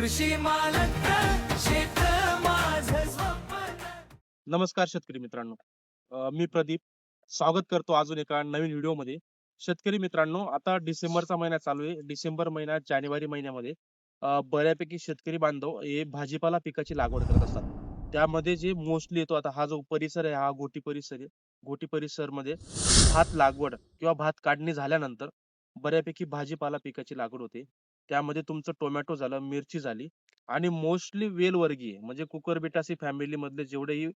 कृषी मालक शेत माझं स्वप्न. नमस्कार शेतकरी मित्रांनो. मी प्रदीप स्वागत करतो अजून एका नवीन व्हिडिओमध्ये. शेतकरी मित्रांनो, आता डिसेंबरचा महिना चालू आहे. डिसेंबर महिन्यात जानेवारी महिन्यामध्ये बऱ्यापैकी शेतकरी बांधव हे भाजीपाला पिकाची लागवड करत असतात. त्यामध्ये जे मोस्टली येतो, आता हा जो परिसर आहे, हा घोटी परिसर आहे. घोटी परिसरमध्ये भात लागवड किंवा भात काढणी झाल्यानंतर बऱ्यापैकी भाजीपाला पिकाची लागवड होते. त्यामध्ये तुमचं टोमॅटो झालं, मिरची झाली आणि मोस्टली वेलवर्गीय म्हणजे कुकुरबिटासी फॅमिलीमधले जेवढेही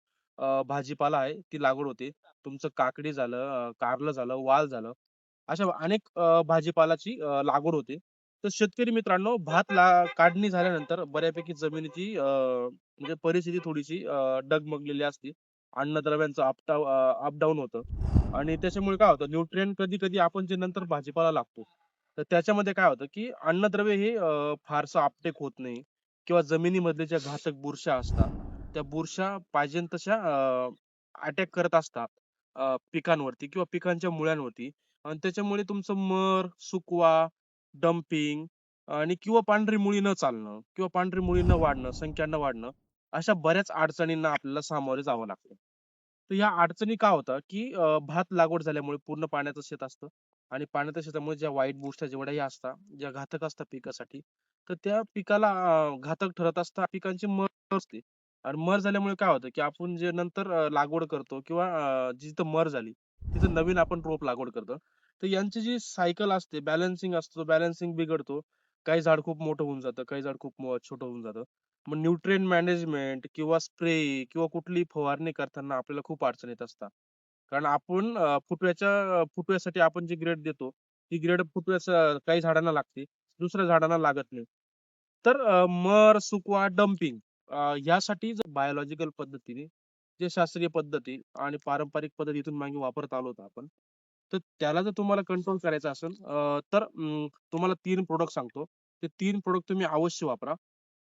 भाजीपाला आहे ती लागवड होते. तुमचं काकडी झालं, कारलं झालं, वाल झालं, अशा अनेक भाजीपालाची लागवड होते. तर शेतकरी मित्रांनो, काढणी झाल्यानंतर बऱ्यापैकी जमिनीची म्हणजे परिस्थिती थोडीशी डगमगलेली असते. अन्नद्रव्यांचं अप-डाऊन होतं आणि त्याच्यामुळे काय होतं, न्यूट्रिएंट कधी-कधी आपण जे नंतर भाजीपाला लागतो, तर त्याच्यामध्ये काय होतं, की अन्नद्रव्य हे फारसं अपटेक होत नाही किंवा जमिनीमधल्या ज्या घातक बुरशी असतात, त्या बुरशा पाहिजे तशा अटॅक करत असतात पिकांवरती किंवा पिकांच्या मुळांवरती आणि त्याच्यामुळे तुमचं मर, सुकवा, डंपिंग आणि किंवा पांढरी मुळी न चालणं किंवा पांढरी मुळी न वाढणं, संख्या न वाढणं, अशा बऱ्याच अडचणींना आपल्याला सामोरे जावं लागतं. तर ह्या अडचणी का होतात, की भात लागवड झाल्यामुळे पूर्ण पाण्याचं शेत असतं आणि पाण्याच्या शेतामुळे ज्या वाईट बुरशी जेवढ्याही असतात, ज्या घातक असतात पिकासाठी, तर त्या पिकाला घातक ठरत असतात. पिकांची मर असते आणि मर झाल्यामुळे काय होतं, की आपण जे नंतर लागवड करतो किंवा जिथं मर झाली, तिथं नवीन आपण रोप लागवड करतो. तर यांची जी सायकल असते, बॅलन्सिंग असतो, बॅलन्सिंग बिघडतो. काही झाड खूप मोठं होऊन जातं, काही झाड खूप छोटं होऊन जातं. मग न्यूट्रिएंट मॅनेजमेंट किंवा स्प्रे किंवा कुठलीही फवारणी करताना आपल्याला खूप अडचणी येत असतात. कारण आपण फुटव्यासाठी आपण जी ग्रेड देतो, ती ग्रेड काही झाडांना लागते, दुसऱ्या झाडांना लागत नाही. तर मर, सुकवा, डंपिंग यासाठी जर बायोलॉजिकल पद्धतीने जे शास्त्रीय पद्धती आणि पारंपरिक पद्धतीतून मागे वापरत आलो होतो आपण. तर त्याला जर तुम्हाला कंट्रोल करायचं असेल तर तुम्हाला 3 प्रॉडक्ट सांगतो. ते 3 प्रॉडक्ट तुम्ही अवश्य वापरा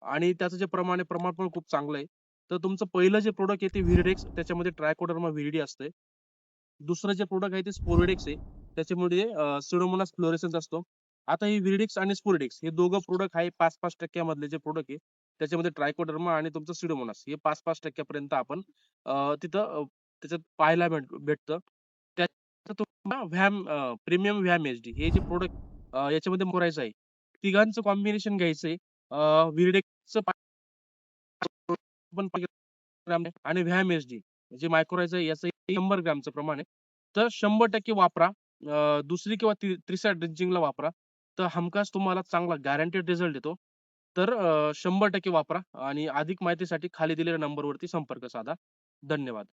आणि त्याचं जे प्रमाण पण खूप चांगलं आहे. तर तुमचं पहिलं जे प्रॉडक्ट आहे ते व्हिरिडेक्स, त्याच्यामध्ये ट्रायकोडर्मा व्हिरिडी असते. दुसरं जे प्रॉडक्ट आहे ते स्पोरॅडिक्स आहे. त्याच्यामध्ये सुडोमोनास फ्लोरेसेन्स असतो. आता हे व्हिरिडिक्स आणि स्पोरॅडिक्स हे दोघं प्रॉडक्ट आहे 5-5% मधले जे प्रॉडक्ट आहे. त्याच्यामध्ये ट्रायकोडर्मा आणि तुमचं सुडोमोनास हे 5-5% पर्यंत आपण तिथं त्याच्यात पाहायला भेटतं. त्यात तुम्हाला प्रीमियम व्हॅम एचडी हे जे प्रॉडक्ट याच्यामध्ये मोरायचं आहे. तिघांचं कॉम्बिनेशन घ्यायचंय. व्हिरिडेक्सचं पण 5 ग्रॅम आहे आणि व्हॅम एचडी जे मायक्रोरायझा आहे याचं 100 ग्रॅमचं प्रमाण आहे. तर 100% वापरा. दुसरी किंवा तिसऱ्या ड्रिंचिंगला वापरा. तर हमखास तुम्हाला चांगला गॅरंटेड रिझल्ट येतो. तर 100% वापरा आणि अधिक माहितीसाठी खाली दिलेल्या नंबरवरती संपर्क साधा. धन्यवाद.